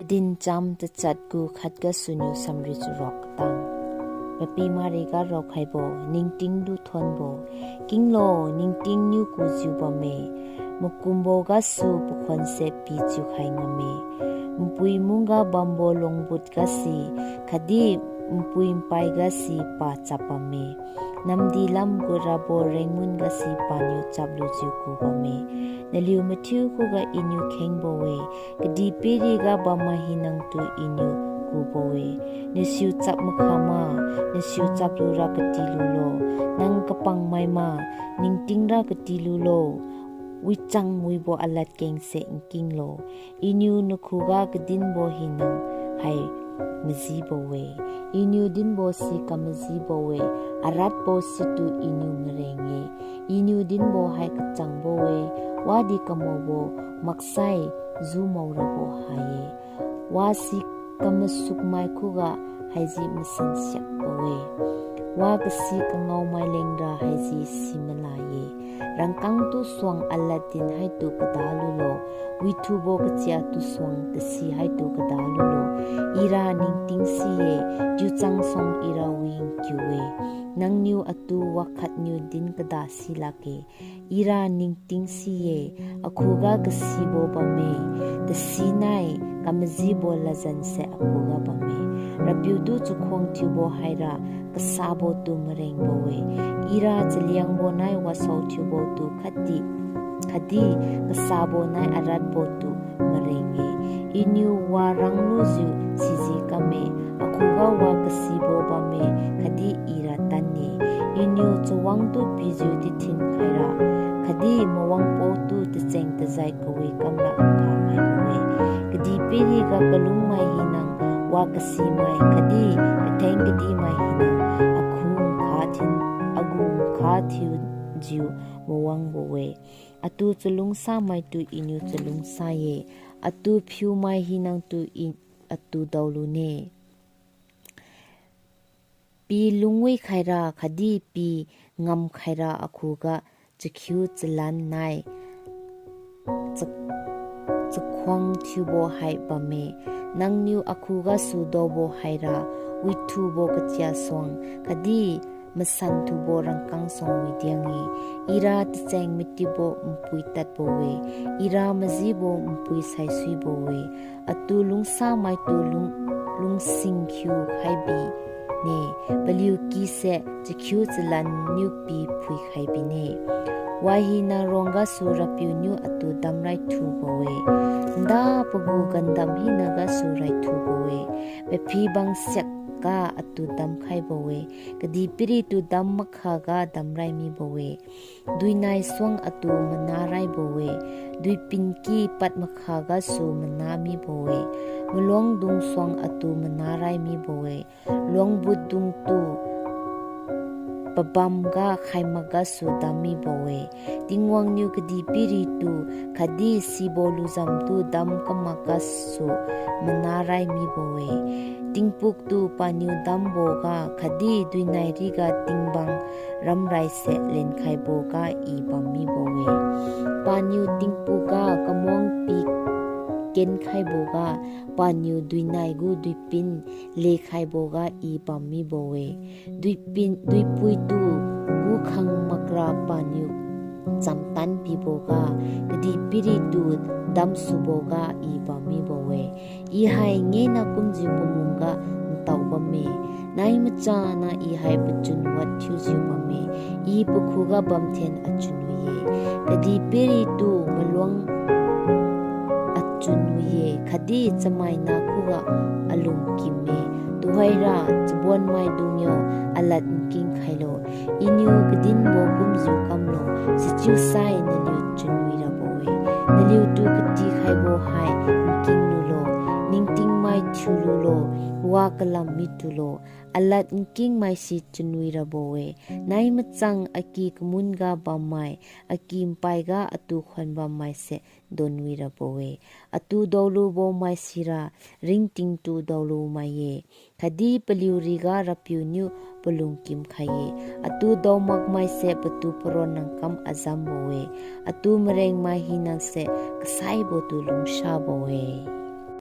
Kadinchamจะจัดกูขัดกะสุญุสัมริจุรอกตังปะปีมารีกะรอกไขโบนิงติงดูทนโบกิงโลนิงติงนิวกูจิวบะเมมุกุมโบกะสูปุคอนเซปีจิวไขงะเมมุปุยมุงกะบัมโบลงบุตกะสีคดีมุปุยมไปกะสีปาจับปะเมนำดีลำกุระโบเรงมุนกะสีปานิวจับลูจิวกูบะเมนลิวมะทิวกูกะอินิวเข็งโบเวกะดีปีรีกะบะมะหินังตุอินิวกูโบเวเนซิวจับมะคามาเนซิวจับลูรากะติลูโลนังกะปังไมมานิงติงรากะติลูโลวิจังมุยโบอลัดเกงเซอิงกิงโลอินิวนคูกะกะดินโบหินังไฮมะซีโบเวอินิวดินโบซีกะมะซีโบเวอารัดโบสิตุอินิวมะเรงเงอินิวดินโบไฮกะจังโบเววาดีกะโมโบมักไซซูมอระโบไฮวาซิกะมะสุกไมคูกะไฮจิมะสันเสียโบเววากะซีกะเงาไมเลงราไฮจิซิมะลาเยรังกังตุสวงอัลลาดินให้ตุกะดาลุโลวิทูโบกะเจียตุสวงกะซีให้ตุกะดาลุโลอีรานิงติงซีเยจูจังซงอีราวิงคิวเวนังนิวอตูวะขัดนิวดินกะดาซีลาเกอีรานิงติงซีเยอะคูกะกะซีโบบะเมตะซีไนกะมะซีโบละจันเซอะคูกะบะเมระบิวดูจุควงทิวโบไฮรากะซาโบตุมะเรงโบเวอีราจะเลียงโบไนวะโซทิวโบตุขัดดิคดีกะซาโบไนอารัดโบตุมะเรงเงอินิววารังลูจิวซิซิกะเมอะคูกะวากะซีโบบะเมคดีอีราตันเนอินิวจะวังตุปิจิวติทินไคราคดีมวังโปตุตะเจงตะไซกะเวกัมละคาไมโบเวกดีปีรีกะกะลุงไมหินังวากะซีไมคดีกะเทงกะดีไมหินังอะคุงคาทินอะกุงคาทิวจิวมวังโบเวอะตูจะลุงซาไมตุอินิวจะลุงซาเยอะตูผิวไมหินังตุอิอะตูดาวลุเนปีลุงเวไคราคดีปีงำไคราอะคูกะจะคิวจะลันไนจะควงทิวโบไฮบะเมนังนิวอะคูกะสูโดโบไฮราวิทูโบกะเจียซวงคดีมะสันทูโบรังกังซงวิเดียงอีราตะแจงมิติโบอุมปุยตัดโบเวอีรามะซีโบอุมปุยไซซุยโบเวอะตูลุงซาไมตูลุงซิงคิวไฮบีเนบลิวกีเซจะคิวจะลันนิวปีพุยไฮบีเนวาฮีนารองกะสุรปิวนิวอะตูดัมไรทูโบเวดาปกูกันดัมฮีนากะสุไรทูโบเวเปพีบังเซกกะอะตูดัมไขโบเวกะดีปิริตูดัมมะคากะดัมไรมีโบเวดุยไนสวงอะตูมนาไรโบเวดุยปินกีปัดมะคากะสูมนามีโบเวมลวงดุงสวงอะตูมนาไรมีโบเวลวงบุดดุงตูปะบัมกะไขมะกะสุดามีโบเวติงวังนิวกะดีปิริตูคดีซีโบลูซัมตูดัมกะมะกะสุมนาไรมีโบเวติงปุกตูปานิวดัมโบกะคดีดุยไนริกะติงบังรัมไรเซเลนไขโบกะอีบัมมีโบเวปานิวติงปุกะกะมวงปีเกนไขโบกะปานิวดุยไนกูดุยปินเลไขโบกะอีบัมมีโบเวดุยปินดุยปุยตูกูคังมักราปานิวจำตันปีโบกะกะดีปิริตูดัมสุโบกะอีบัมมีโบเวอีไฮเงนะกุมจิปมุงกะตาวบะเมนายมะจานะอีไฮปจุนวัดทิวจิบะเมอีปคูกะบัมเทนอจุนุเยกะดีปิริตูมะลวงจุนุเยคดีจะไม่นาคูกะอลุงกิเมตุไฮราจะบวนไม่ดุงโยอลัดกิงไคโลอินิวกดินโบกุมจูคัมโลสิจิวไซนลิวจุนุยระโบเวนลิวตุกติไคโบไฮกิงนูโลนิงติงไม่ทิวลูโลวากะลัมมิตุโลอลัดกิงไม่สิจุนุยระโบเวนายมะจังอากีกมุนกะบะไมอากีมไปกะอตุขวัญบะไมเซดอนวีระโบเวอตูดอลูโบไมซิราริงติงตูดอลูไมเยคดีปลิวริการับยูนิวปลุงกิมไขเยอตูดอมักไมเซปตูปรอนังคัมอาซัมโบเวอตูมเรงไมหินังเซกไซโบตูลุงชาโบเว